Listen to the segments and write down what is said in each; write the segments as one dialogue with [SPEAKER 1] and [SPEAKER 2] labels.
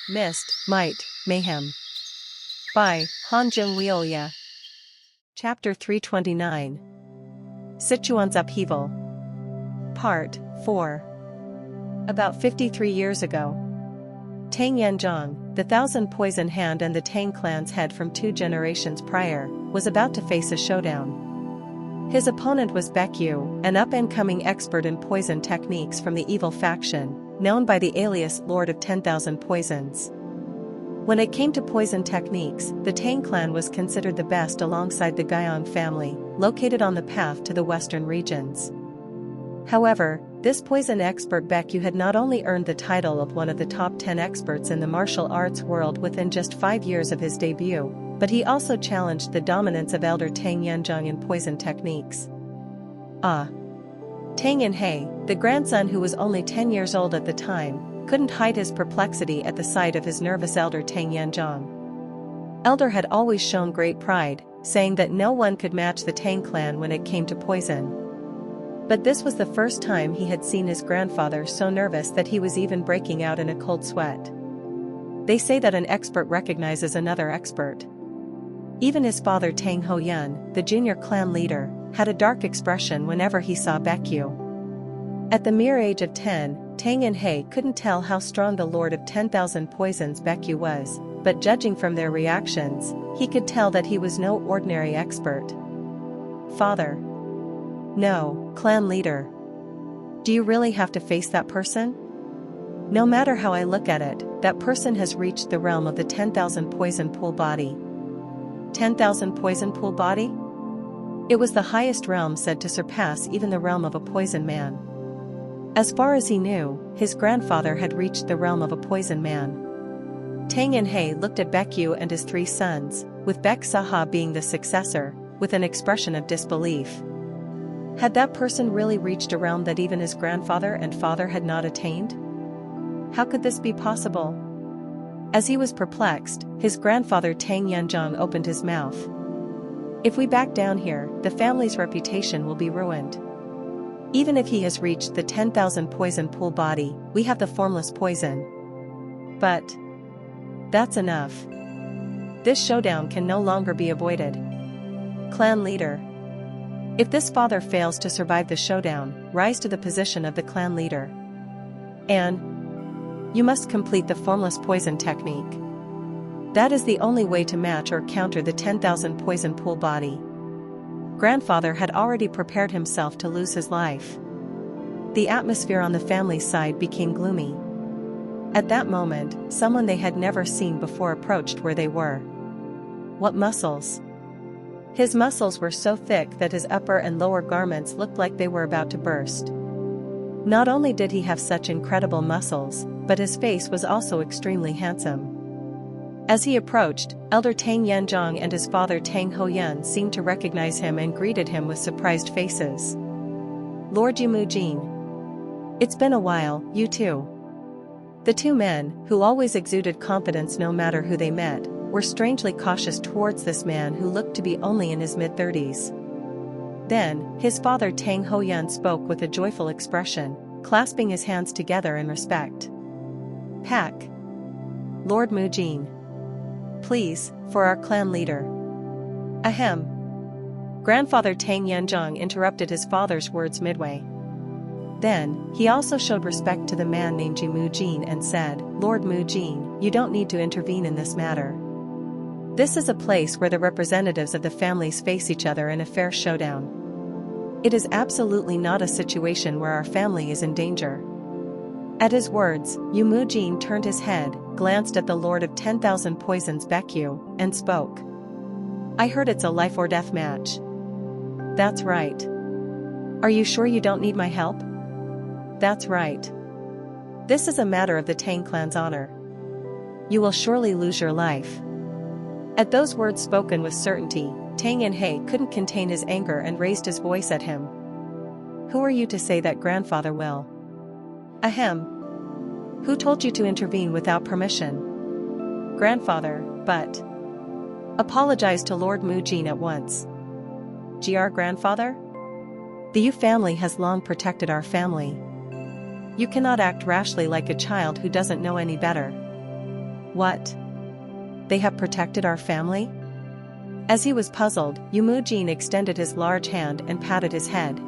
[SPEAKER 1] Myst, Might, Mayhem. By Han Jung-Wioya. Chapter 329. Sichuan's Upheaval. Part 4. About 53 years ago, Tang Yanzhang, the Thousand Poison Hand and the Tang clan's head from 2 generations prior, was about to face a showdown. His opponent was Baekyu, an up-and-coming expert in poison techniques from the evil faction, known by the alias Lord of 10,000 Poisons. When it came to poison techniques, the Tang clan was considered the best alongside the Guyong family, located on the path to the western regions. However, this poison expert Baekyu had not only earned the title of one of the top 10 experts in the martial arts world within just 5 years of his debut, but he also challenged the dominance of elder Tang Yanzhang in poison techniques. Tang Yanhei, the grandson who was only 10 years old at the time, couldn't hide his perplexity at the sight of his nervous elder Tang Yanzhang. Elder had always shown great pride, saying that no one could match the Tang clan when it came to poison. But this was the first time he had seen his grandfather so nervous that he was even breaking out in a cold sweat. They say that an expert recognizes another expert. Even his father Tang Hoyun, the junior clan leader, had a dark expression whenever he saw Baekyu. At the mere age of 10, Tang Yanhei couldn't tell how strong the Lord of 10,000 Poisons Baekyu was, but judging from their reactions, he could tell that he was no ordinary expert. Father. No, clan leader. Do you really have to face that person? No matter how I look at it, that person has reached the realm of the 10,000 poison pool body. 10,000 poison pool body? It was the highest realm said to surpass even the realm of a poison man. As far as he knew, his grandfather had reached the realm of a poison man. Tang Yanhei looked at Baekyu and his 3 sons, with Baek Saha being the successor, with an expression of disbelief. Had that person really reached a realm that even his grandfather and father had not attained? How could this be possible? As he was perplexed, his grandfather Tang Yanzhang opened his mouth. If we back down here, the family's reputation will be ruined. Even if he has reached the 10,000 poison pool body, we have the formless poison. But that's enough. This showdown can no longer be avoided. Clan leader. If this father fails to survive the showdown, rise to the position of the clan leader. And you must complete the formless poison technique. That is the only way to match or counter the 10,000 poison pool body. Grandfather had already prepared himself to lose his life. The atmosphere on the family's side became gloomy. At that moment, someone they had never seen before approached where they were. What muscles! His muscles were so thick that his upper and lower garments looked like they were about to burst. Not only did he have such incredible muscles, but his face was also extremely handsome. As he approached, elder Tang Yanzhang and his father Tang Hoyun seemed to recognize him and greeted him with surprised faces. Lord Yumujin. It's been a while, you too. The 2 men, who always exuded confidence no matter who they met, were strangely cautious towards this man who looked to be only in his mid-30s. Then, his father Tang Hoyun spoke with a joyful expression, clasping his hands together in respect. Pak. Lord Mujin. Please, for our clan leader. Ahem. Grandfather Tang Yanzhang interrupted his father's words midway. Then, he also showed respect to the man named Ji Mujin and said, Lord Mujin, you don't need to intervene in this matter. This is a place where the representatives of the families face each other in a fair showdown. It is absolutely not a situation where our family is in danger. At his words, Yumujin turned his head, glanced at the Lord of 10,000 Poisons Baekyu, and spoke. I heard it's a life or death match. That's right. Are you sure you don't need my help? That's right. This is a matter of the Tang clan's honor. You will surely lose your life. At those words spoken with certainty, Tang Yanhei couldn't contain his anger and raised his voice at him. Who are you to say that grandfather will? Ahem. Who told you to intervene without permission? Grandfather, but. Apologize to Lord Mujin at once. Gr grandfather? The Yu family has long protected our family. You cannot act rashly like a child who doesn't know any better. What? They have protected our family? As he was puzzled, Yumujin extended his large hand and patted his head.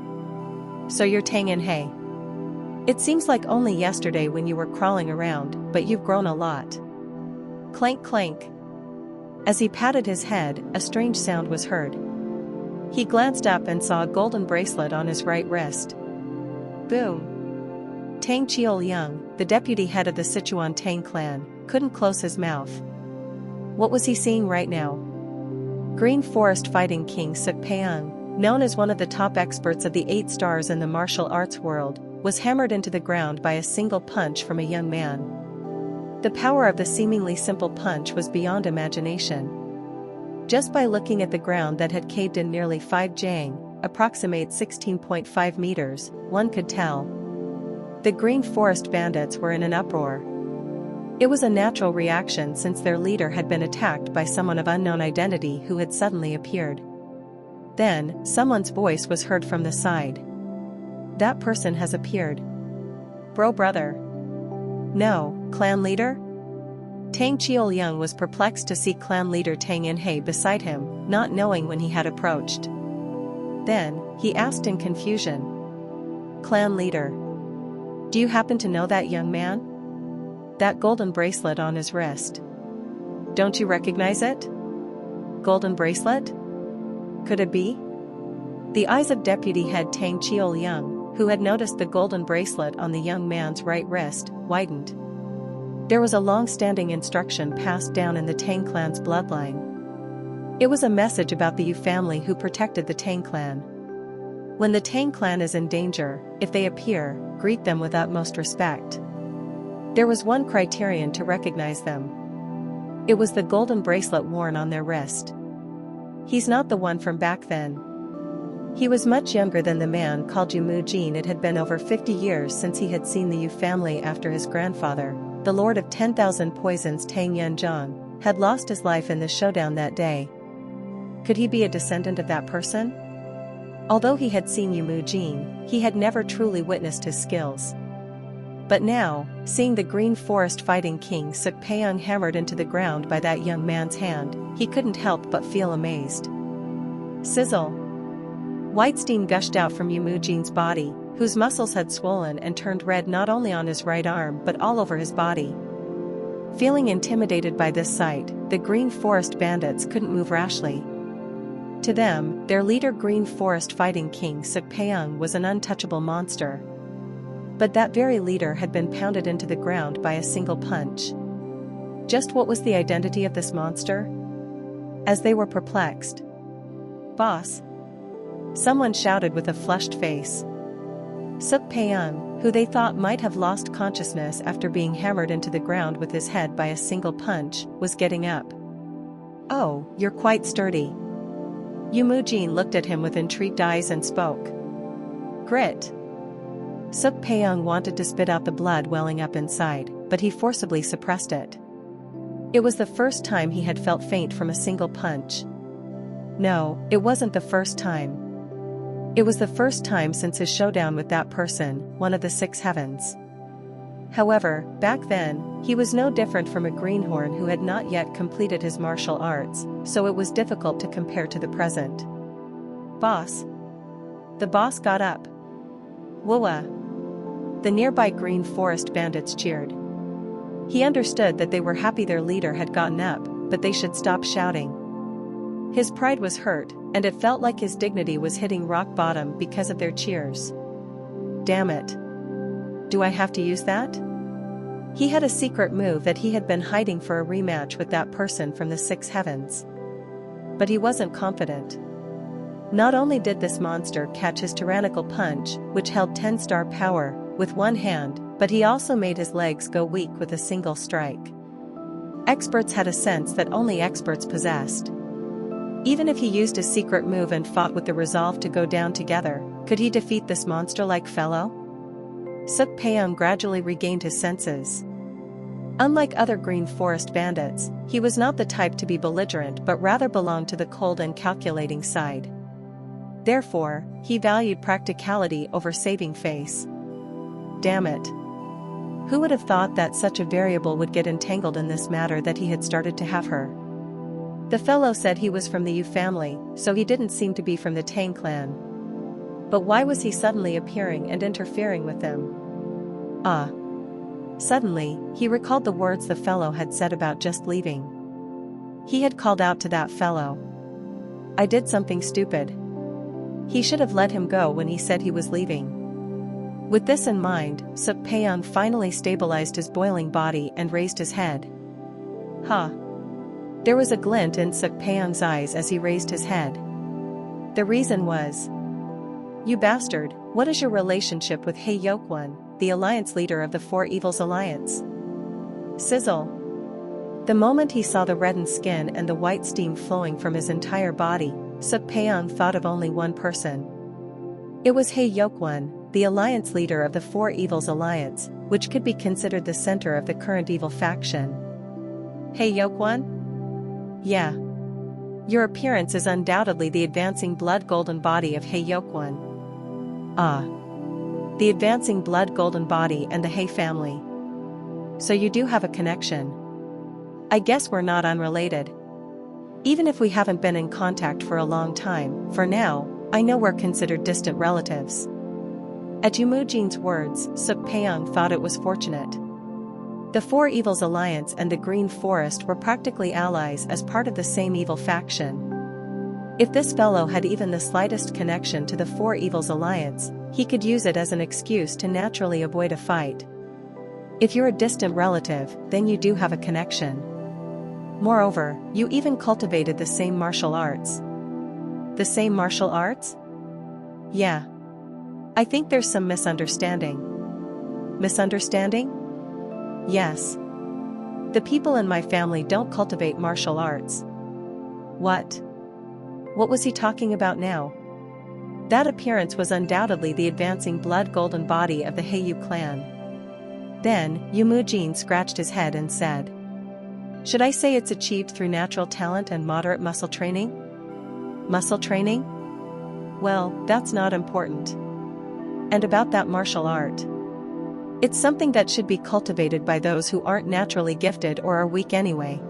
[SPEAKER 1] So you're Tang Yanhei. It seems like only yesterday when you were crawling around, but you've grown a lot. Clank clank. As he patted his head, a strange sound was heard. He glanced up and saw a golden bracelet on his right wrist. Boom. Tang Qiuliang, the deputy head of the Sichuan Tang clan, couldn't close his mouth. What was he seeing right now? Green Forest fighting king Suk Peung, known as one of the top experts of the 8 stars in the martial arts world, was hammered into the ground by a single punch from a young man. The power of the seemingly simple punch was beyond imagination. Just by looking at the ground that had caved in nearly 5 jang, approximate 16.5 meters, one could tell. The Green Forest bandits were in an uproar. It was a natural reaction since their leader had been attacked by someone of unknown identity who had suddenly appeared. Then, someone's voice was heard from the side. That person has appeared. Bro brother. No, clan leader? Tang Qiuliang was perplexed to see clan leader Tang Yanhei beside him, not knowing when he had approached. Then, he asked in confusion. Clan leader. Do you happen to know that young man? That golden bracelet on his wrist. Don't you recognize it? Golden bracelet? Could it be? The eyes of deputy head Tang Qiuliang, who had noticed the golden bracelet on the young man's right wrist, widened. There was a long-standing instruction passed down in the Tang clan's bloodline. It was a message about the Yu family who protected the Tang clan. When the Tang clan is in danger, if they appear, greet them with utmost respect. There was one criterion to recognize them. It was the golden bracelet worn on their wrist. He's not the one from back then. He was much younger than the man called Yumujin. It had been over 50 years since he had seen the Yu family after his grandfather, the Lord of 10,000 Poisons Tang Yanzhang, had lost his life in the showdown that day. Could he be a descendant of that person? Although he had seen Yumujin, he had never truly witnessed his skills. But now, seeing the Green Forest fighting king Suk Peung hammered into the ground by that young man's hand, he couldn't help but feel amazed. Sizzle! White steam gushed out from Yumujin's body, whose muscles had swollen and turned red not only on his right arm but all over his body. Feeling intimidated by this sight, the Green Forest bandits couldn't move rashly. To them, their leader Green Forest fighting king Suk Peung was an untouchable monster. But that very leader had been pounded into the ground by a single punch. Just what was the identity of this monster? As they were perplexed. Boss! Someone shouted with a flushed face. Suk Peung, who they thought might have lost consciousness after being hammered into the ground with his head by a single punch, was getting up. Oh, you're quite sturdy. Yumujin looked at him with intrigued eyes and spoke. Grit. Suk Peung wanted to spit out the blood welling up inside, but he forcibly suppressed it. It was the first time he had felt faint from a single punch. No, it wasn't the first time. It was the first time since his showdown with that person, one of the 6 heavens. However, back then, he was no different from a greenhorn who had not yet completed his martial arts, so it was difficult to compare to the present. Boss! The boss got up. Whoa! The nearby Green Forest bandits cheered. He understood that they were happy their leader had gotten up, but they should stop shouting. His pride was hurt, and it felt like his dignity was hitting rock bottom because of their cheers. Damn it. Do I have to use that? He had a secret move that he had been hiding for a rematch with that person from the 6 heavens. But he wasn't confident. Not only did this monster catch his tyrannical punch, which held 10-star power, with one hand, but he also made his legs go weak with a single strike. Experts had a sense that only experts possessed. Even if he used a secret move and fought with the resolve to go down together, could he defeat this monster-like fellow? Suk Peung gradually regained his senses. Unlike other Green Forest bandits, he was not the type to be belligerent but rather belonged to the cold and calculating side. Therefore, he valued practicality over saving face. Damn it. Who would have thought that such a variable would get entangled in this matter that he had started to have her? The fellow said he was from the Yu family, so he didn't seem to be from the Tang clan. But why was he suddenly appearing and interfering with them? Ah. Suddenly, he recalled the words the fellow had said about just leaving. He had called out to that fellow, "I did something stupid." He should have let him go when he said he was leaving. With this in mind, Suk Peiyang finally stabilized his boiling body and raised his head. Huh. There was a glint in Suk Peiyang's eyes as he raised his head. The reason was, "You bastard, what is your relationship with He Yokwon, the alliance leader of the Four Evils Alliance?" Sizzle. The moment he saw the reddened skin and the white steam flowing from his entire body, Suk Peiyang thought of only one person. It was He Yokwon, the alliance leader of the Four Evils Alliance, which could be considered the center of the current evil faction. He Yokwon? Yeah. Your appearance is undoubtedly the advancing blood golden body of He Yokwon. Ah. The advancing blood golden body and the He family. So you do have a connection. I guess we're not unrelated. Even if we haven't been in contact for a long time, for now, I know we're considered distant relatives. At Yumujin's words, Suk Peiyang thought it was fortunate. The Four Evils Alliance and the Green Forest were practically allies as part of the same evil faction. If this fellow had even the slightest connection to the Four Evils Alliance, he could use it as an excuse to naturally avoid a fight. If you're a distant relative, then you do have a connection. Moreover, you even cultivated the same martial arts. The same martial arts? Yeah. I think there's some misunderstanding. Misunderstanding? Yes. The people in my family don't cultivate martial arts. What? What was he talking about now? That appearance was undoubtedly the advancing blood golden body of the Heiyu clan. Then, Yumujin scratched his head and said, "Should I say it's achieved through natural talent and moderate muscle training?" Muscle training? Well, that's not important. And about that martial art? It's something that should be cultivated by those who aren't naturally gifted or are weak anyway.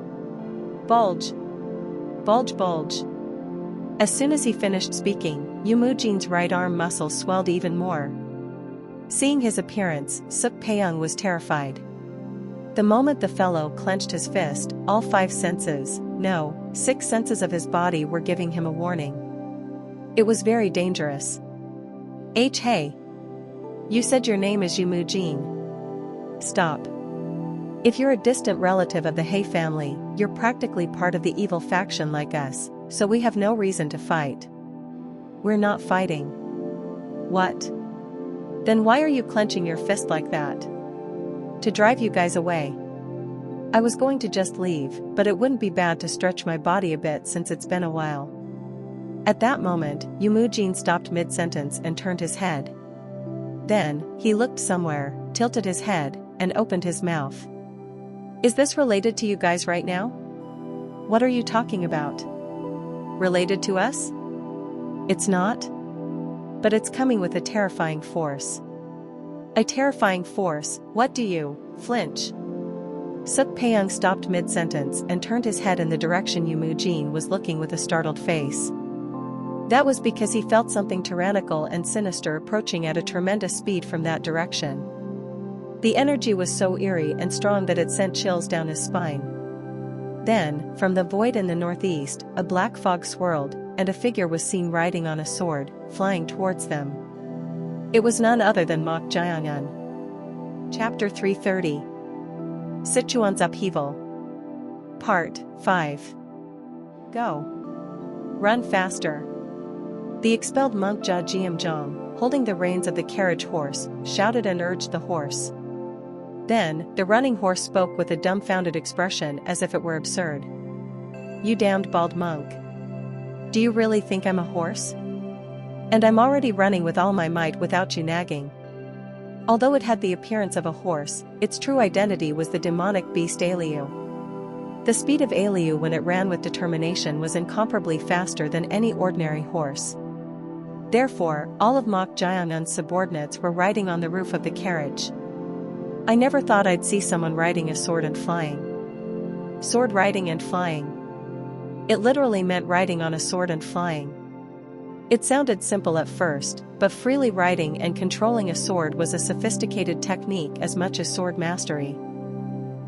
[SPEAKER 1] Bulge. Bulge bulge. As soon as he finished speaking, Yumujin's right arm muscle swelled even more. Seeing his appearance, Suk Peiyang was terrified. The moment the fellow clenched his fist, all 5 senses, no, 6 senses of his body were giving him a warning. It was very dangerous. Hey. You said your name is Yumujin. Stop. If you're a distant relative of the He family, you're practically part of the evil faction like us, so we have no reason to fight. We're not fighting. What? Then why are you clenching your fist like that? To drive you guys away. I was going to just leave, but it wouldn't be bad to stretch my body a bit since it's been a while. At that moment, Yumujin stopped mid-sentence and turned his head. Then, he looked somewhere, tilted his head, and opened his mouth. Is this related to you guys right now? What are you talking about? Related to us? It's not? But it's coming with a terrifying force. A terrifying force, what do you, flinch? Suk Peiyang stopped mid-sentence and turned his head in the direction Yumujin was looking with a startled face. That was because he felt something tyrannical and sinister approaching at a tremendous speed from that direction. The energy was so eerie and strong that it sent chills down his spine. Then, from the void in the northeast, a black fog swirled, and a figure was seen riding on a sword, flying towards them. It was none other than Mok Jiang'an. Chapter 330. Sichuan's Upheaval. Part 5. Go. Run faster. The expelled monk Jia Jiamzhong, holding the reins of the carriage horse, shouted and urged the horse. Then, the running horse spoke with a dumbfounded expression as if it were absurd. You damned bald monk. Do you really think I'm a horse? And I'm already running with all my might without you nagging. Although it had the appearance of a horse, its true identity was the demonic beast Aliu. The speed of Aliu when it ran with determination was incomparably faster than any ordinary horse. Therefore, all of Mok Jiang'an's subordinates were riding on the roof of the carriage. I never thought I'd see someone riding a sword and flying. Sword riding and flying. It literally meant riding on a sword and flying. It sounded simple at first, but freely riding and controlling a sword was a sophisticated technique as much as sword mastery.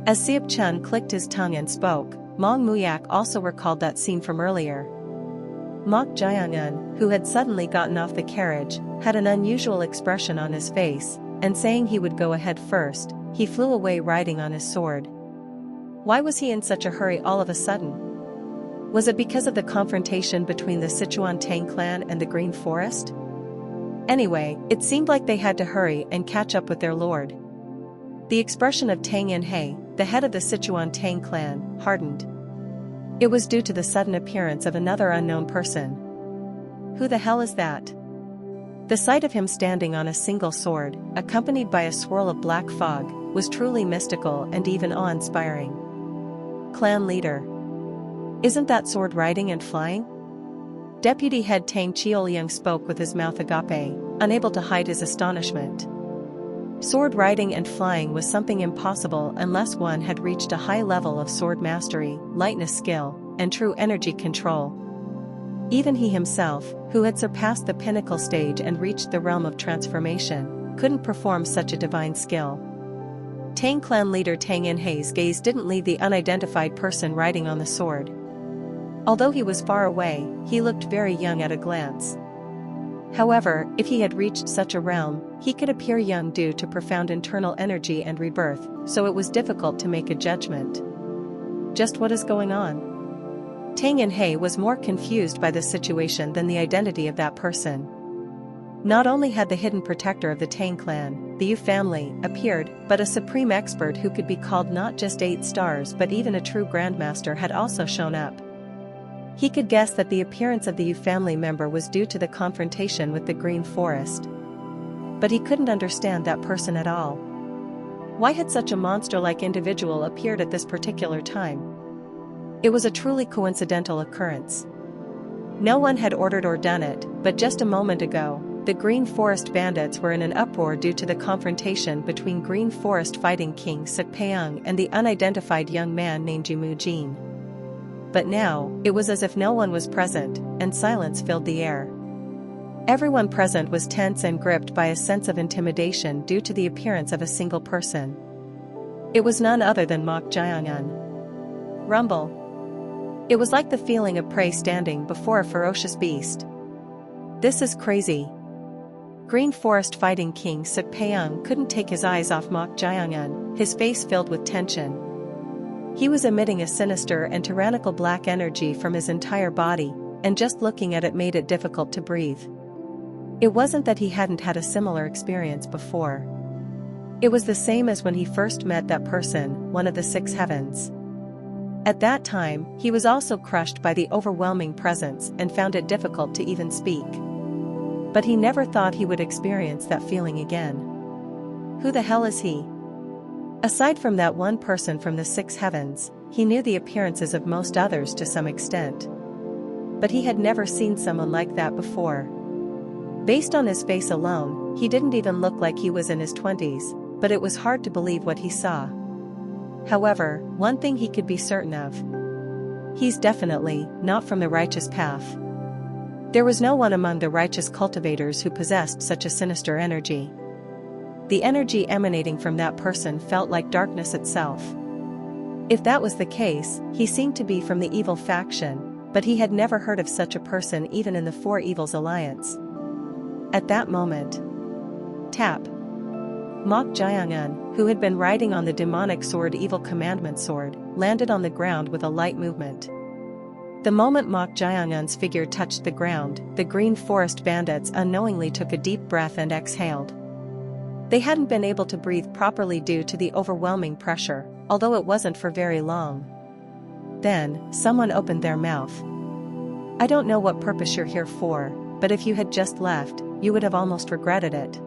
[SPEAKER 1] As Sichuan clicked his tongue and spoke, Mong Muyak also recalled that scene from earlier. Mok Jiangyun, who had suddenly gotten off the carriage, had an unusual expression on his face, and saying he would go ahead first, he flew away riding on his sword. Why was he in such a hurry all of a sudden? Was it because of the confrontation between the Sichuan Tang clan and the Green Forest? Anyway, it seemed like they had to hurry and catch up with their lord. The expression of Tang Yanhei, the head of the Sichuan Tang clan, hardened. It was due to the sudden appearance of another unknown person. Who the hell is that? The sight of him standing on a single sword, accompanied by a swirl of black fog, was truly mystical and even awe-inspiring. Clan leader. Isn't that sword riding and flying? Deputy head Tang Cheolyang spoke with his mouth agape, unable to hide his astonishment. Sword riding and flying was something impossible unless one had reached a high level of sword mastery, lightness skill, and true energy control. Even he himself, who had surpassed the pinnacle stage and reached the realm of transformation, couldn't perform such a divine skill. Tang clan leader Tang Yanhei's gaze didn't leave the unidentified person riding on the sword. Although he was far away, he looked very young at a glance. However, if he had reached such a realm, he could appear young due to profound internal energy and rebirth, so it was difficult to make a judgment. Just what is going on? Tang Yanhei was more confused by the situation than the identity of that person. Not only had the hidden protector of the Tang clan, the Yu family, appeared, but a supreme expert who could be called not just 8 stars but even a true grandmaster had also shown up. He could guess that the appearance of the Yu family member was due to the confrontation with the Green Forest. But he couldn't understand that person at all. Why had such a monster-like individual appeared at this particular time? It was a truly coincidental occurrence. No one had ordered or done it, but just a moment ago, the Green Forest bandits were in an uproar due to the confrontation between Green Forest fighting King Sukpeung and the unidentified young man named Jimu Jin. But now, it was as if no one was present, and silence filled the air. Everyone present was tense and gripped by a sense of intimidation due to the appearance of a single person. It was none other than Mok Jiangyun. Rumble. It was like the feeling of prey standing before a ferocious beast. This is crazy. Green Forest fighting King Sukpeung couldn't take his eyes off Mok Jiangyun, his face filled with tension. He was emitting a sinister and tyrannical black energy from his entire body, and just looking at it made it difficult to breathe. It wasn't that he hadn't had a similar experience before. It was the same as when he first met that person, one of the 6 heavens. At that time, he was also crushed by the overwhelming presence and found it difficult to even speak. But he never thought he would experience that feeling again. Who the hell is he? Aside from that one person from the 6 heavens, he knew the appearances of most others to some extent. But he had never seen someone like that before. Based on his face alone, he didn't even look like he was in his 20s, but it was hard to believe what he saw. However, one thing he could be certain of. He's definitely not from the righteous path. There was no one among the righteous cultivators who possessed such a sinister energy. The energy emanating from that person felt like darkness itself. If that was the case, he seemed to be from the evil faction, but he had never heard of such a person even in the 4 Evils Alliance. At that moment, tap. Mok Jiangyun, who had been riding on the demonic sword Evil Commandment sword, landed on the ground with a light movement. The moment Mok Jiangyun's figure touched the ground, the Green Forest bandits unknowingly took a deep breath and exhaled. They hadn't been able to breathe properly due to the overwhelming pressure, although it wasn't for very long. Then, someone opened their mouth. I don't know what purpose you're here for, but if you had just left, you would have almost regretted it.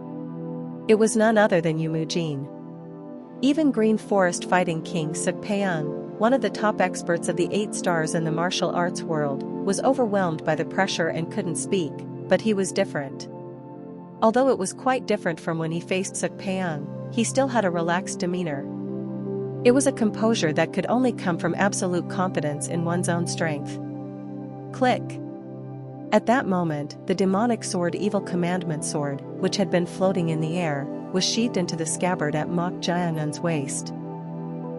[SPEAKER 1] It was none other than Jimu Jin. Even Green Forest fighting King Sukpeung, one of the top experts of the 8 stars in the martial arts world, was overwhelmed by the pressure and couldn't speak, but he was different. Although it was quite different from when he faced Sukpeung, he still had a relaxed demeanor. It was a composure that could only come from absolute confidence in one's own strength. Click. At that moment, the demonic sword Evil Commandment sword, which had been floating in the air, was sheathed into the scabbard at Mok Jianun's waist.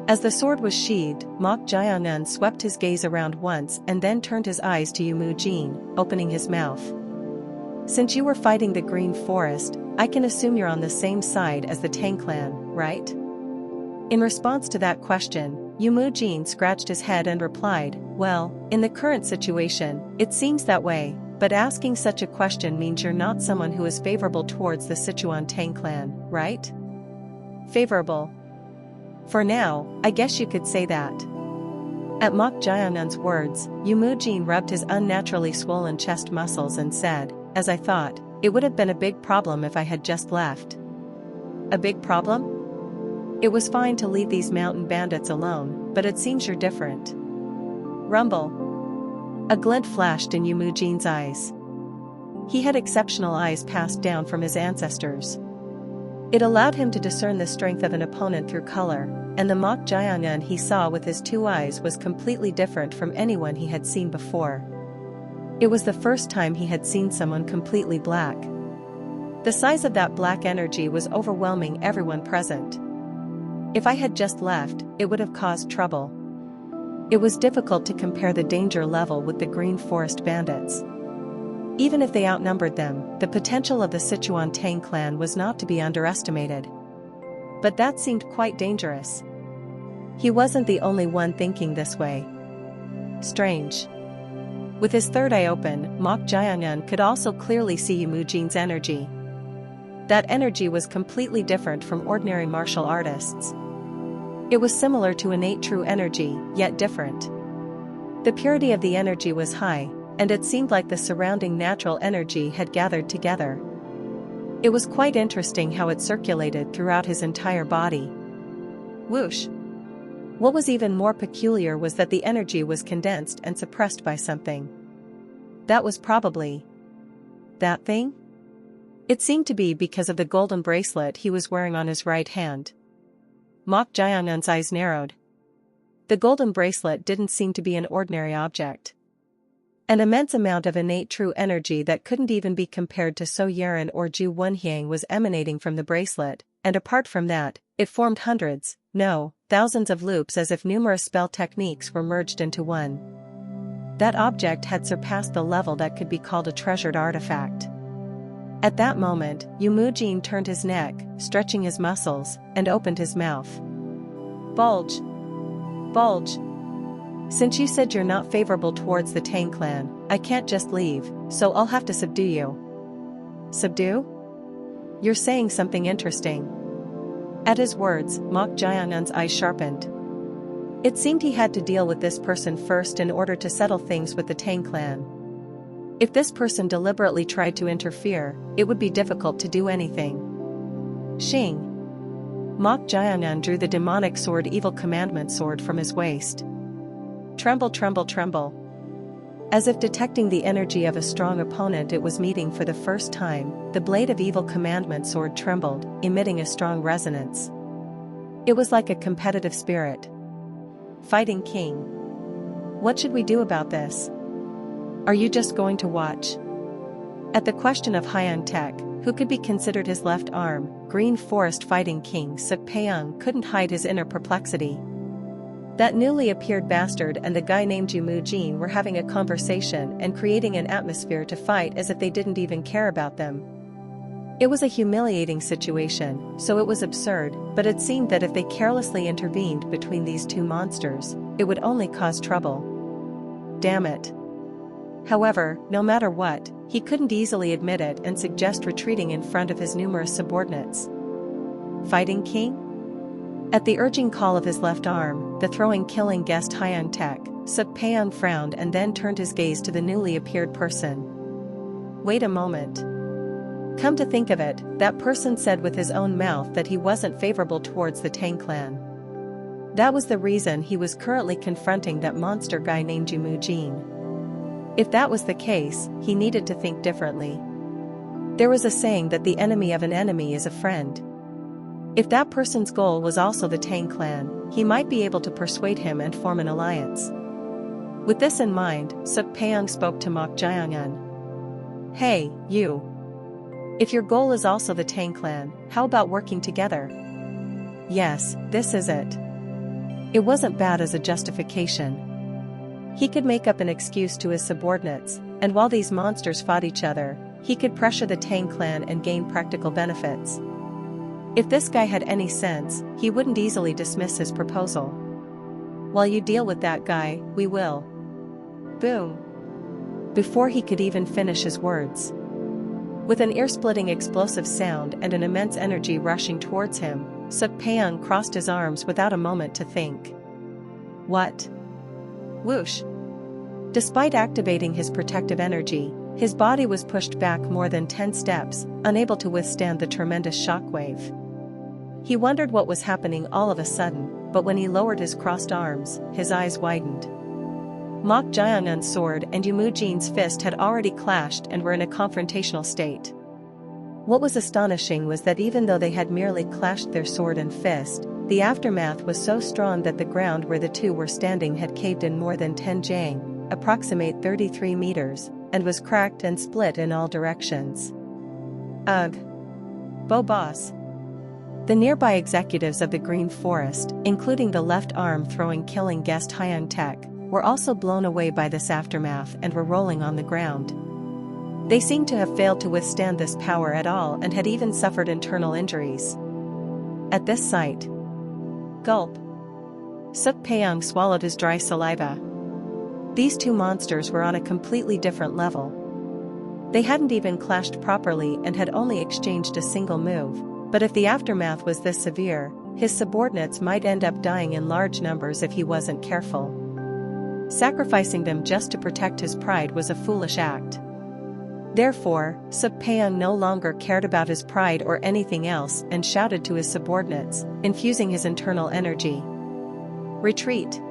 [SPEAKER 1] As the sword was sheathed, Mok Jianun swept his gaze around once and then turned his eyes to Yumujin, opening his mouth. Since you were fighting the Green Forest, I can assume you're on the same side as the Tang clan, right? In response to that question, Yumujin scratched his head and replied, well, in the current situation, it seems that way, but asking such a question means you're not someone who is favorable towards the Sichuan Tang clan, right? Favorable. For now, I guess you could say that. At Mok Jianun's words, Yumujin rubbed his unnaturally swollen chest muscles and said, as I thought, it would have been a big problem if I had just left. A big problem? It was fine to leave these mountain bandits alone, but it seems you're different. Rumble. A glint flashed in Yumujin's eyes. He had exceptional eyes passed down from his ancestors. It allowed him to discern the strength of an opponent through color, and the Mok Jianun he saw with his two eyes was completely different from anyone he had seen before. It was the first time he had seen someone completely black. The size of that black energy was overwhelming everyone present. If I had just left, it would have caused trouble. It was difficult to compare the danger level with the Green Forest bandits. Even if they outnumbered them, the potential of the Sichuan Tang clan was not to be underestimated. But that seemed quite dangerous. He wasn't the only one thinking this way. Strange. With his third eye open, Mok Jianun could also clearly see Yumujin's energy. That energy was completely different from ordinary martial artists. It was similar to innate true energy, yet different. The purity of the energy was high, and it seemed like the surrounding natural energy had gathered together. It was quite interesting how it circulated throughout his entire body. Whoosh! What was even more peculiar was that the energy was condensed and suppressed by something. That was probably that thing? It seemed to be because of the golden bracelet he was wearing on his right hand. Mok Jianun's eyes narrowed. The golden bracelet didn't seem to be an ordinary object. An immense amount of innate true energy that couldn't even be compared to So Yeren or Ju Wenhyang was emanating from the bracelet, and apart from that, it formed hundreds, no, thousands of loops as if numerous spell techniques were merged into one. That object had surpassed the level that could be called a treasured artifact. At that moment, Yumujin turned his neck, stretching his muscles, and opened his mouth. Bulge. Bulge. Since you said you're not favorable towards the Tang clan, I can't just leave, so I'll have to subdue you. Subdue? You're saying something interesting. At his words, Mok Jianun's eyes sharpened. It seemed he had to deal with this person first in order to settle things with the Tang clan. If this person deliberately tried to interfere, it would be difficult to do anything. Xing. Mok Jianun drew the demonic sword Evil Commandment sword from his waist. Tremble, tremble, tremble. As if detecting the energy of a strong opponent it was meeting for the first time, the blade of Evil Commandment sword trembled, emitting a strong resonance. It was like a competitive spirit. Fighting King. What should we do about this? Are you just going to watch? At the question of Hyang Tek, who could be considered his left arm, Green Forest Fighting King Suk Peung couldn't hide his inner perplexity. That newly appeared bastard and the guy named Yumujin were having a conversation and creating an atmosphere to fight as if they didn't even care about them. It was a humiliating situation, so it was absurd, but it seemed that if they carelessly intervened between these two monsters, it would only cause trouble. Damn it. However, no matter what, he couldn't easily admit it and suggest retreating in front of his numerous subordinates. Fighting King? At the urging call of his left arm, the throwing killing guest Hyang Tek, Suk Peung frowned and then turned his gaze to the newly appeared person. Wait a moment. Come to think of it, that person said with his own mouth that he wasn't favorable towards the Tang clan. That was the reason he was currently confronting that monster guy named Yumujin. If that was the case, he needed to think differently. There was a saying that the enemy of an enemy is a friend. If that person's goal was also the Tang clan, he might be able to persuade him and form an alliance. With this in mind, Suk Peung spoke to Mok Jiangyun. Hey, you. If your goal is also the Tang clan, how about working together? Yes, this is it. It wasn't bad as a justification. He could make up an excuse to his subordinates, and while these monsters fought each other, he could pressure the Tang clan and gain practical benefits. If this guy had any sense, he wouldn't easily dismiss his proposal. While you deal with that guy, we will. Boom. Before he could even finish his words. With an ear-splitting explosive sound and an immense energy rushing towards him, Suk Peung crossed his arms without a moment to think. What? Whoosh. Despite activating his protective energy, his body was pushed back more than 10 steps, unable to withstand the tremendous shockwave. He wondered what was happening all of a sudden, but when he lowered his crossed arms, his eyes widened. Mok Jiangyun's sword and Yumujin's fist had already clashed and were in a confrontational state. What was astonishing was that even though they had merely clashed their sword and fist, the aftermath was so strong that the ground where the two were standing had caved in more than 10 jang, approximate 33 meters, and was cracked and split in all directions. Ugh. Bo boss. The nearby executives of the Green Forest, including the left arm throwing killing guest Hyung Tech, were also blown away by this aftermath and were rolling on the ground. They seemed to have failed to withstand this power at all and had even suffered internal injuries. At this sight, gulp. Suk Peung swallowed his dry saliva. These two monsters were on a completely different level. They hadn't even clashed properly and had only exchanged a single move, but if the aftermath was this severe, his subordinates might end up dying in large numbers if he wasn't careful. Sacrificing them just to protect his pride was a foolish act. Therefore, Suk Peung no longer cared about his pride or anything else and shouted to his subordinates, infusing his internal energy. Retreat.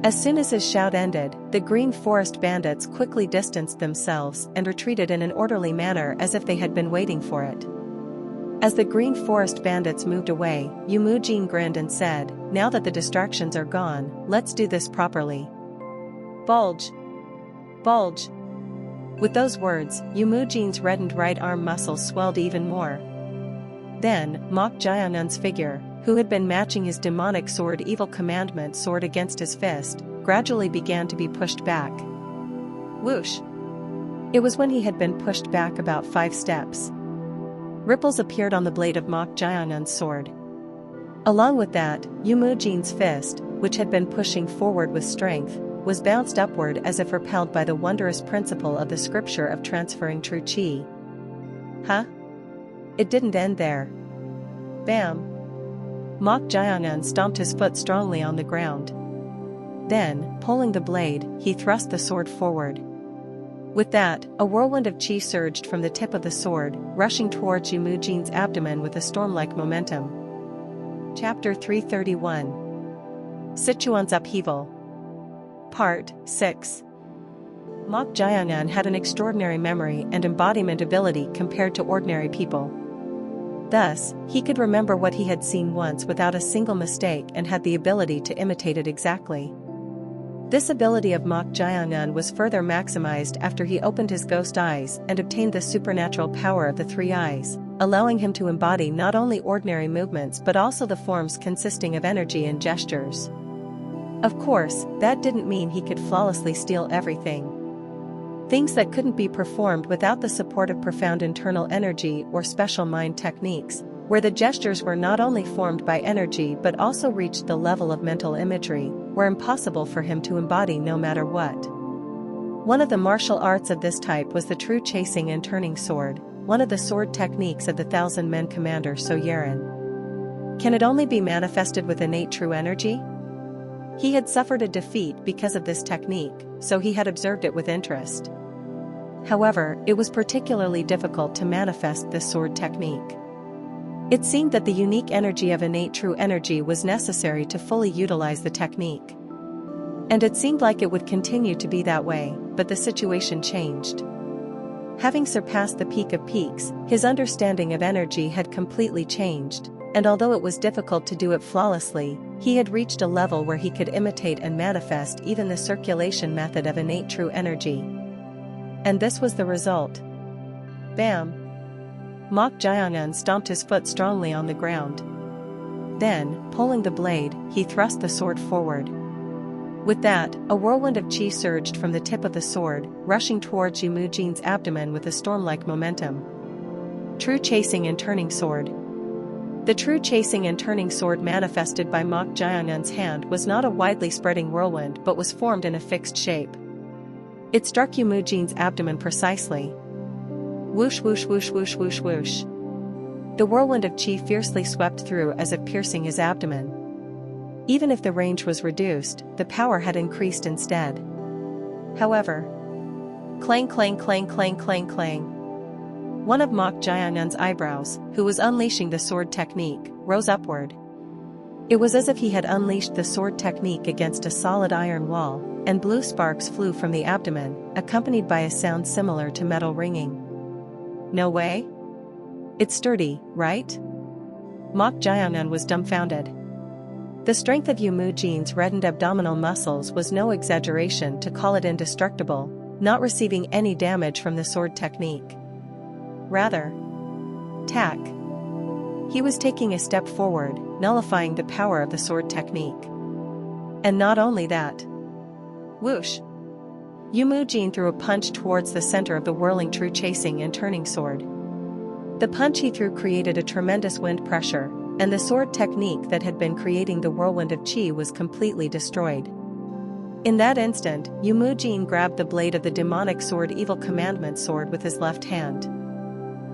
[SPEAKER 1] As soon as his shout ended, the Green Forest bandits quickly distanced themselves and retreated in an orderly manner as if they had been waiting for it. As the Green Forest bandits moved away, Yumujin grinned and said, "Now that the distractions are gone, let's do this properly." Bulge. Bulge. With those words, Yumujin's reddened right arm muscles swelled even more. Then, Mok Jiangyun's figure, who had been matching his demonic sword Evil Commandment sword against his fist, gradually began to be pushed back. Whoosh. It was when he had been pushed back about 5 steps. Ripples appeared on the blade of Mok Jiangyun's sword. Along with that, Yumujin's fist, which had been pushing forward with strength, was bounced upward as if repelled by the wondrous principle of the scripture of transferring true chi. Huh? It didn't end there. Bam! Mok Jiangyun stomped his foot strongly on the ground. Then, pulling the blade, he thrust the sword forward. With that, a whirlwind of chi surged from the tip of the sword, rushing towards Yumujin's abdomen with a storm-like momentum. Chapter 331. Sichuan's Upheaval. Part 6. Mok Jiangyun had an extraordinary memory and embodiment ability compared to ordinary people. Thus, he could remember what he had seen once without a single mistake and had the ability to imitate it exactly. This ability of Mok Jiangyun was further maximized after he opened his ghost eyes and obtained the supernatural power of the 3 eyes, allowing him to embody not only ordinary movements but also the forms consisting of energy and gestures. Of course, that didn't mean he could flawlessly steal everything. Things that couldn't be performed without the support of profound internal energy or special mind techniques, where the gestures were not only formed by energy but also reached the level of mental imagery, were impossible for him to embody no matter what. One of the martial arts of this type was the true chasing and turning sword, one of the sword techniques of the thousand-men commander So Yeren. Can it only be manifested with innate true energy? He had suffered a defeat because of this technique, so he had observed it with interest. However, it was particularly difficult to manifest this sword technique. It seemed that the unique energy of innate true energy was necessary to fully utilize the technique. And it seemed like it would continue to be that way, but the situation changed. Having surpassed the peak of peaks, his understanding of energy had completely changed, and although it was difficult to do it flawlessly, he had reached a level where he could imitate and manifest even the circulation method of innate true energy. And this was the result. Bam! Mok Jiangyun stomped his foot strongly on the ground. Then, pulling the blade, he thrust the sword forward. With that, a whirlwind of qi surged from the tip of the sword, rushing towards Yumujin's abdomen with a storm-like momentum. True chasing and turning sword. The true chasing and turning sword manifested by Mok Jiangyun's hand was not a widely spreading whirlwind but was formed in a fixed shape. It struck Yumujin's abdomen precisely. Whoosh whoosh whoosh whoosh whoosh whoosh. The whirlwind of qi fiercely swept through as if piercing his abdomen. Even if the range was reduced, the power had increased instead. However, clang clang clang clang clang clang. One of Mok Jiangyun's eyebrows, who was unleashing the sword technique, rose upward. It was as if he had unleashed the sword technique against a solid iron wall, and blue sparks flew from the abdomen, accompanied by a sound similar to metal ringing. No way? It's sturdy, right? Mok Jiangyun was dumbfounded. The strength of Yumujin's reddened abdominal muscles was no exaggeration to call it indestructible, not receiving any damage from the sword technique. Rather, tack. He was taking a step forward, nullifying the power of the sword technique. And not only that. Whoosh! Yumujin threw a punch towards the center of the whirling true chasing and turning sword. The punch he threw created a tremendous wind pressure, and the sword technique that had been creating the whirlwind of qi was completely destroyed. In that instant, Yumujin grabbed the blade of the demonic sword Evil Commandment sword with his left hand.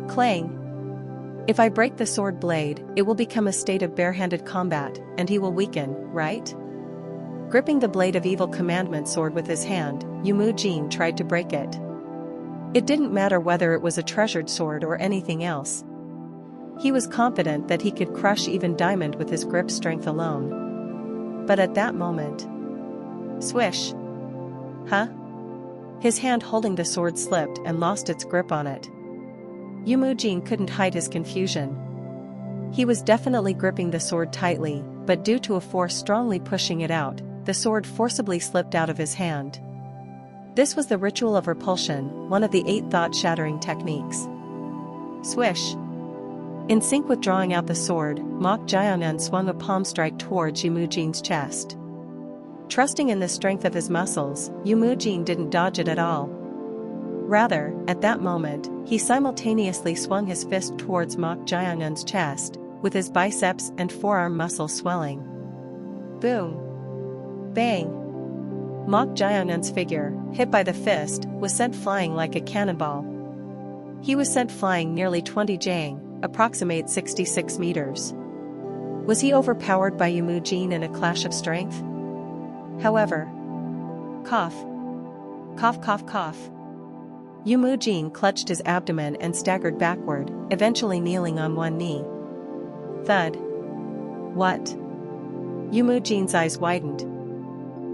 [SPEAKER 1] Clang! If I break the sword blade, it will become a state of barehanded combat, and he will weaken, right? Gripping the blade of Evil Commandment sword with his hand, Yumujin tried to break it. It didn't matter whether it was a treasured sword or anything else. He was confident that he could crush even diamond with his grip strength alone. But at that moment... Swish! Huh? His hand holding the sword slipped and lost its grip on it. Yumujin couldn't hide his confusion. He was definitely gripping the sword tightly, but due to a force strongly pushing it out, the sword forcibly slipped out of his hand. This was the ritual of repulsion, one of the 8 thought-shattering techniques. Swish! In sync with drawing out the sword, Mok Jiangyun swung a palm strike towards Yumujin's chest. Trusting in the strength of his muscles, Yumujin didn't dodge it at all. Rather, at that moment, he simultaneously swung his fist towards Mok Jiangyun's chest, with his biceps and forearm muscles swelling. Boom! Bang! Mok Jiangyun's figure, hit by the fist, was sent flying like a cannonball. He was sent flying nearly 20 jang, approximate 66 meters. Was he overpowered by Yumujin in a clash of strength? However, cough. Cough cough cough. Yumujin clutched his abdomen and staggered backward, eventually kneeling on one knee. Thud. What? Yumujin's eyes widened.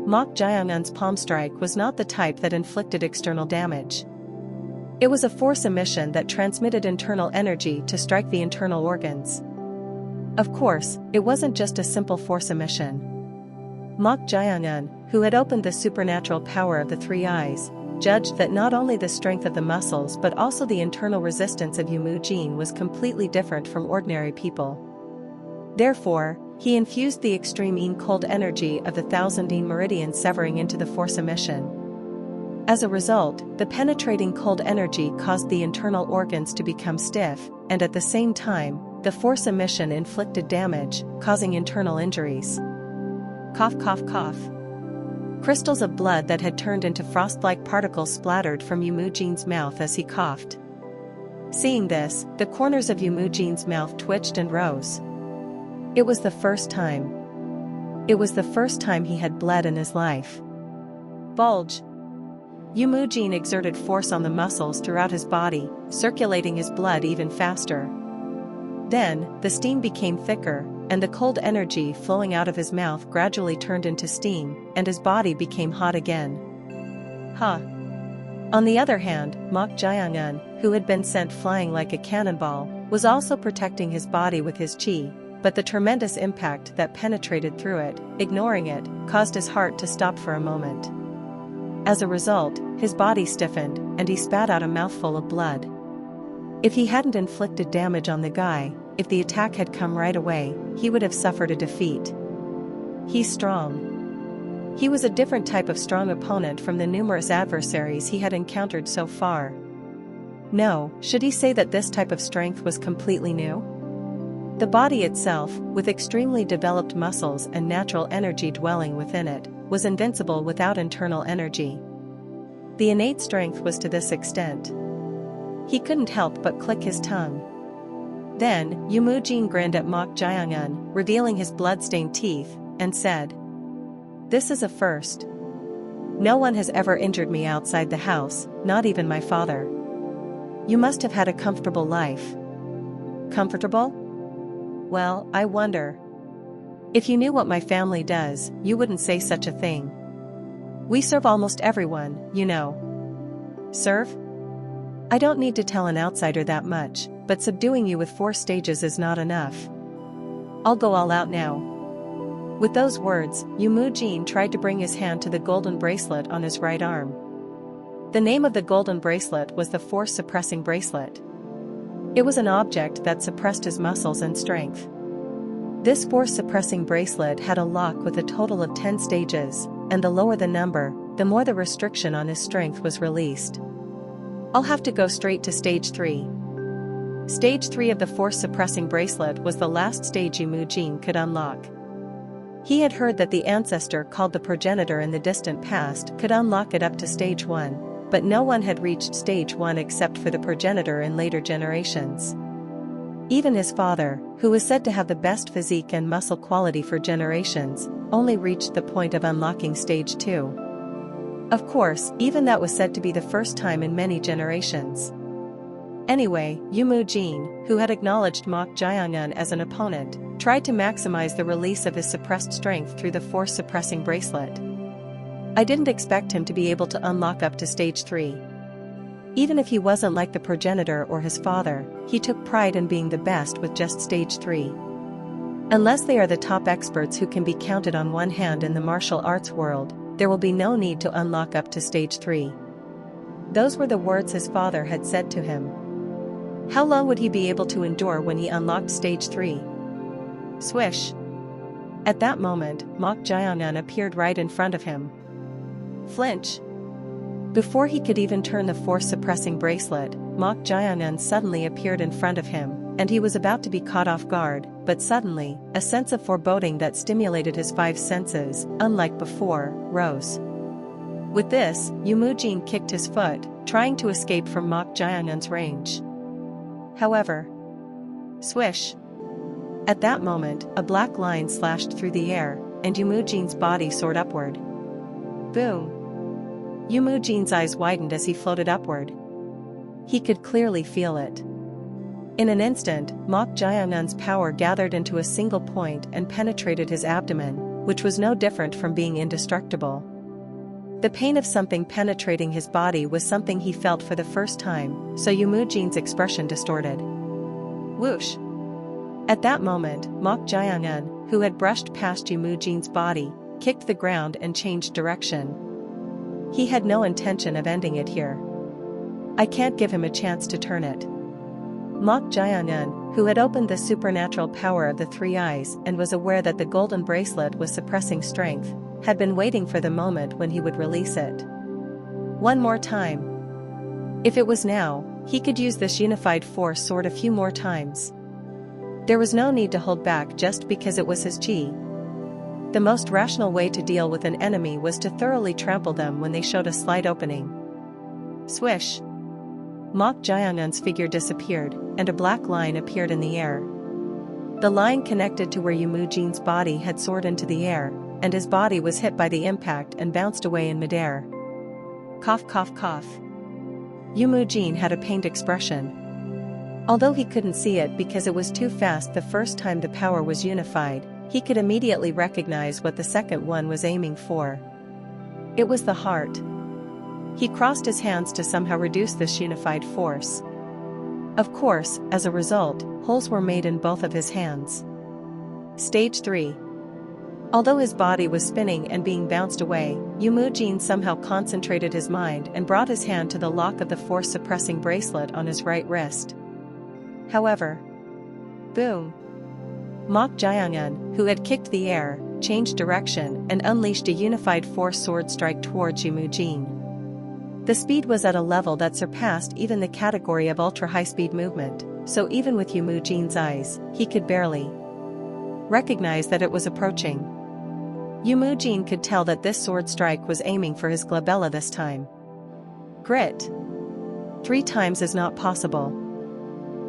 [SPEAKER 1] Mok Jiangyun's palm strike was not the type that inflicted external damage. It was a force emission that transmitted internal energy to strike the internal organs. Of course, it wasn't just a simple force emission. Mok Jiangyun, who had opened the supernatural power of the 3 eyes, judged that not only the strength of the muscles but also the internal resistance of Yumujin was completely different from ordinary people. Therefore, he infused the extreme cold energy of the 1000 meridian severing into the force emission. As a result, the penetrating cold energy caused the internal organs to become stiff, and at the same time, the force emission inflicted damage, causing internal injuries. Cough cough cough. Crystals of blood that had turned into frost-like particles splattered from Yumujin's mouth as he coughed. Seeing this, the corners of Yumujin's mouth twitched and rose. It was the first time. It was the first time he had bled in his life. Bulge. Yumujin exerted force on the muscles throughout his body, circulating his blood even faster. Then, the steam became thicker, and the cold energy flowing out of his mouth gradually turned into steam, and his body became hot again. Huh. On the other hand, Mok Jiangyun, who had been sent flying like a cannonball, was also protecting his body with his qi, but the tremendous impact that penetrated through it, ignoring it, caused his heart to stop for a moment. As a result, his body stiffened, and he spat out a mouthful of blood. If he hadn't inflicted damage on the guy, if the attack had come right away, he would have suffered a defeat. He's strong. He was a different type of strong opponent from the numerous adversaries he had encountered so far. No, should he say that this type of strength was completely new? The body itself, with extremely developed muscles and natural energy dwelling within it, was invincible without internal energy. The innate strength was to this extent. He couldn't help but click his tongue. Then, Yumujin grinned at Mok Jiangun, revealing his blood-stained teeth, and said, "This is a first. No one has ever injured me outside the house, not even my father. You must have had a comfortable life." Comfortable? Well, I wonder. If you knew what my family does, you wouldn't say such a thing. We serve almost everyone, you know. Serve? I don't need to tell an outsider that much, but subduing you with 4 stages is not enough. I'll go all out now. With those words, Yumujin tried to bring his hand to the golden bracelet on his right arm. The name of the golden bracelet was the Force-Suppressing Bracelet. It was an object that suppressed his muscles and strength. This Force-Suppressing Bracelet had a lock with a total of 10 stages, and the lower the number, the more the restriction on his strength was released. I'll have to go straight to stage 3. Stage 3 of the Force-Suppressing Bracelet was the last stage Yumujin could unlock. He had heard that the ancestor called the progenitor in the distant past could unlock it up to stage 1, but no one had reached stage 1 except for the progenitor in later generations. Even his father, who was said to have the best physique and muscle quality for generations, only reached the point of unlocking stage 2. Of course, even that was said to be the first time in many generations. Anyway, Yumujin, who had acknowledged Mok Jiangun as an opponent, tried to maximize the release of his suppressed strength through the Force-Suppressing Bracelet. I didn't expect him to be able to unlock up to stage 3. Even if he wasn't like the progenitor or his father, he took pride in being the best with just stage 3. Unless they are the top experts who can be counted on one hand in the martial arts world, there will be no need to unlock up to stage 3. Those were the words his father had said to him. How long would he be able to endure when he unlocked stage 3? Swish! At that moment, Mok Jiangun appeared right in front of him. Flinch! Before he could even turn the Force-Suppressing Bracelet, Mok Jiangun suddenly appeared in front of him, and he was about to be caught off guard, but suddenly, a sense of foreboding that stimulated his 5 senses, unlike before, rose. With this, Yumujin kicked his foot, trying to escape from Mok Jiangun's range. However, swish! At that moment, a black line slashed through the air, and Yumujin's body soared upward. Boom! Yumujin's eyes widened as he floated upward. He could clearly feel it. In an instant, Mok Jiangun's power gathered into a single point and penetrated his abdomen, which was no different from being indestructible. The pain of something penetrating his body was something he felt for the first time, so Yumujin's expression distorted. Whoosh! At that moment, Mok Jiangun, who had brushed past Yumujin's body, kicked the ground and changed direction. He had no intention of ending it here. I can't give him a chance to turn it. Mok Jiangun, who had opened the supernatural power of the 3 eyes and was aware that the golden bracelet was suppressing strength, had been waiting for the moment when he would release it. One more time. If it was now, he could use this unified force sword a few more times. There was no need to hold back just because it was his chi. The most rational way to deal with an enemy was to thoroughly trample them when they showed a slight opening. Swish! Mok Jiangun's figure disappeared, and a black line appeared in the air. The line connected to where Yumujin's body had soared into the air, and his body was hit by the impact and bounced away in midair. Cough cough cough. Yumujin had a pained expression. Although he couldn't see it because it was too fast the first time the power was unified, he could immediately recognize what the second one was aiming for. It was the heart. He crossed his hands to somehow reduce this unified force. Of course, as a result, holes were made in both of his hands. Stage 3. Although his body was spinning and being bounced away, Yumujin somehow concentrated his mind and brought his hand to the lock of the force-suppressing bracelet on his right wrist. However, boom! Mok Jiangyun, who had kicked the air, changed direction and unleashed a unified force sword strike towards Yumujin. The speed was at a level that surpassed even the category of ultra-high-speed movement, so even with Yumujin's eyes, he could barely recognize that it was approaching. Yumujin could tell that this sword strike was aiming for his glabella this time. Grit. 3 times is not possible.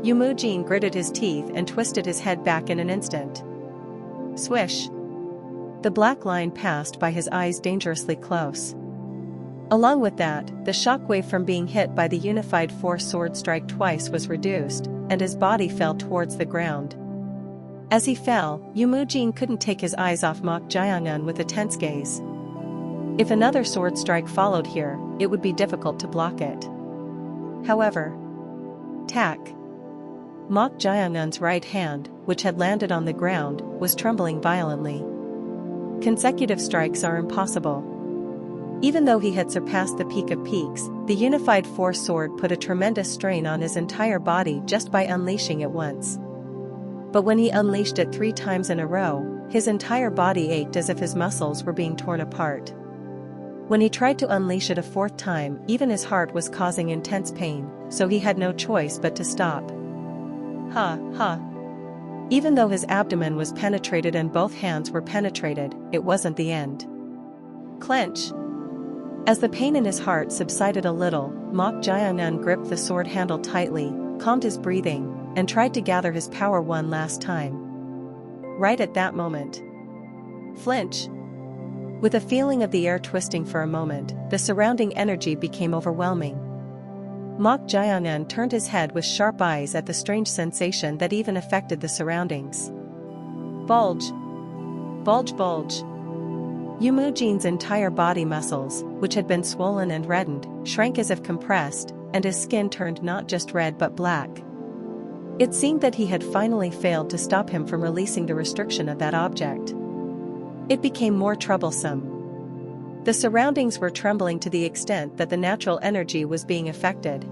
[SPEAKER 1] Yumujin gritted his teeth and twisted his head back in an instant. Swish. The black line passed by his eyes dangerously close. Along with that, the shockwave from being hit by the unified force sword strike twice was reduced, and his body fell towards the ground. As he fell, Yumujin couldn't take his eyes off Mok Jiangyun with a tense gaze. If another sword strike followed here, it would be difficult to block it. However, tack. Mok Jiangyun's right hand, which had landed on the ground, was trembling violently. Consecutive strikes are impossible. Even though he had surpassed the peak of peaks, the unified force sword put a tremendous strain on his entire body just by unleashing it once. But when he unleashed it 3 times in a row, his entire body ached as if his muscles were being torn apart. When he tried to unleash it a 4th time, even his heart was causing intense pain, so he had no choice but to stop. Even though his abdomen was penetrated and both hands were penetrated, it wasn't the end. Clench. As the pain in his heart subsided a little, Mok Jiangyun gripped the sword handle tightly, calmed his breathing, and tried to gather his power one last time. Right at that moment. Flinch. With a feeling of the air twisting for a moment, the surrounding energy became overwhelming. Mok Jiangyun turned his head with sharp eyes at the strange sensation that even affected the surroundings. Bulge. Bulge bulge. Yumujin's entire body muscles, which had been swollen and reddened, shrank as if compressed, and his skin turned not just red but black. It seemed that he had finally failed to stop him from releasing the restriction of that object. It became more troublesome. The surroundings were trembling to the extent that the natural energy was being affected.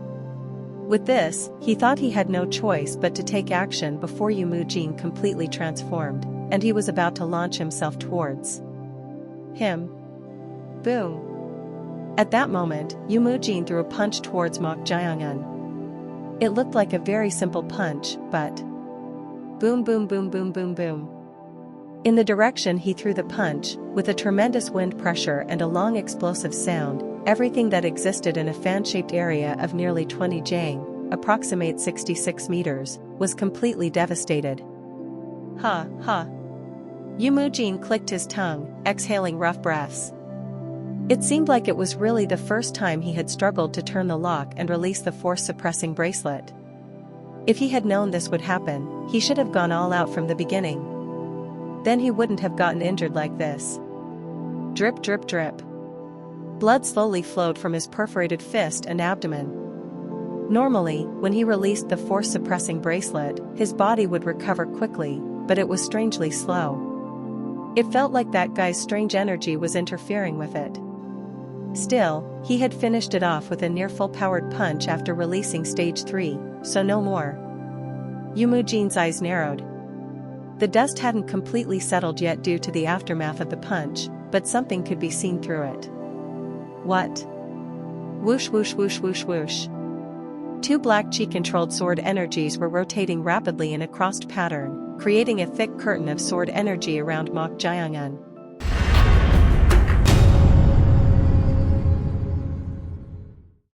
[SPEAKER 1] With this, he thought he had no choice but to take action before Yumujin completely transformed, and he was about to launch himself towards him. Boom. At that moment, Yumujin threw a punch towards Mok Jiangyun. It looked like a very simple punch, but boom boom boom boom boom boom. In the direction he threw the punch, with a tremendous wind pressure and a long explosive sound, everything that existed in a fan-shaped area of nearly 20 jang, approximate 66 meters, was completely devastated. Yumujin clicked his tongue, exhaling rough breaths. It seemed like it was really the first time he had struggled to turn the lock and release the force-suppressing bracelet. If he had known this would happen, he should have gone all out from the beginning. Then he wouldn't have gotten injured like this. Drip drip drip. Blood slowly flowed from his perforated fist and abdomen. Normally, when he released the force-suppressing bracelet, his body would recover quickly, but it was strangely slow. It felt like that guy's strange energy was interfering with it. Still, he had finished it off with a near full-powered punch after releasing stage 3, so no more. Yumujin's eyes narrowed. The dust hadn't completely settled yet due to the aftermath of the punch, but something could be seen through it. What? Whoosh whoosh whoosh whoosh whoosh. 2 black chi-controlled sword energies were rotating rapidly in a crossed pattern, creating a thick curtain of sword energy around Mok Jiangyun.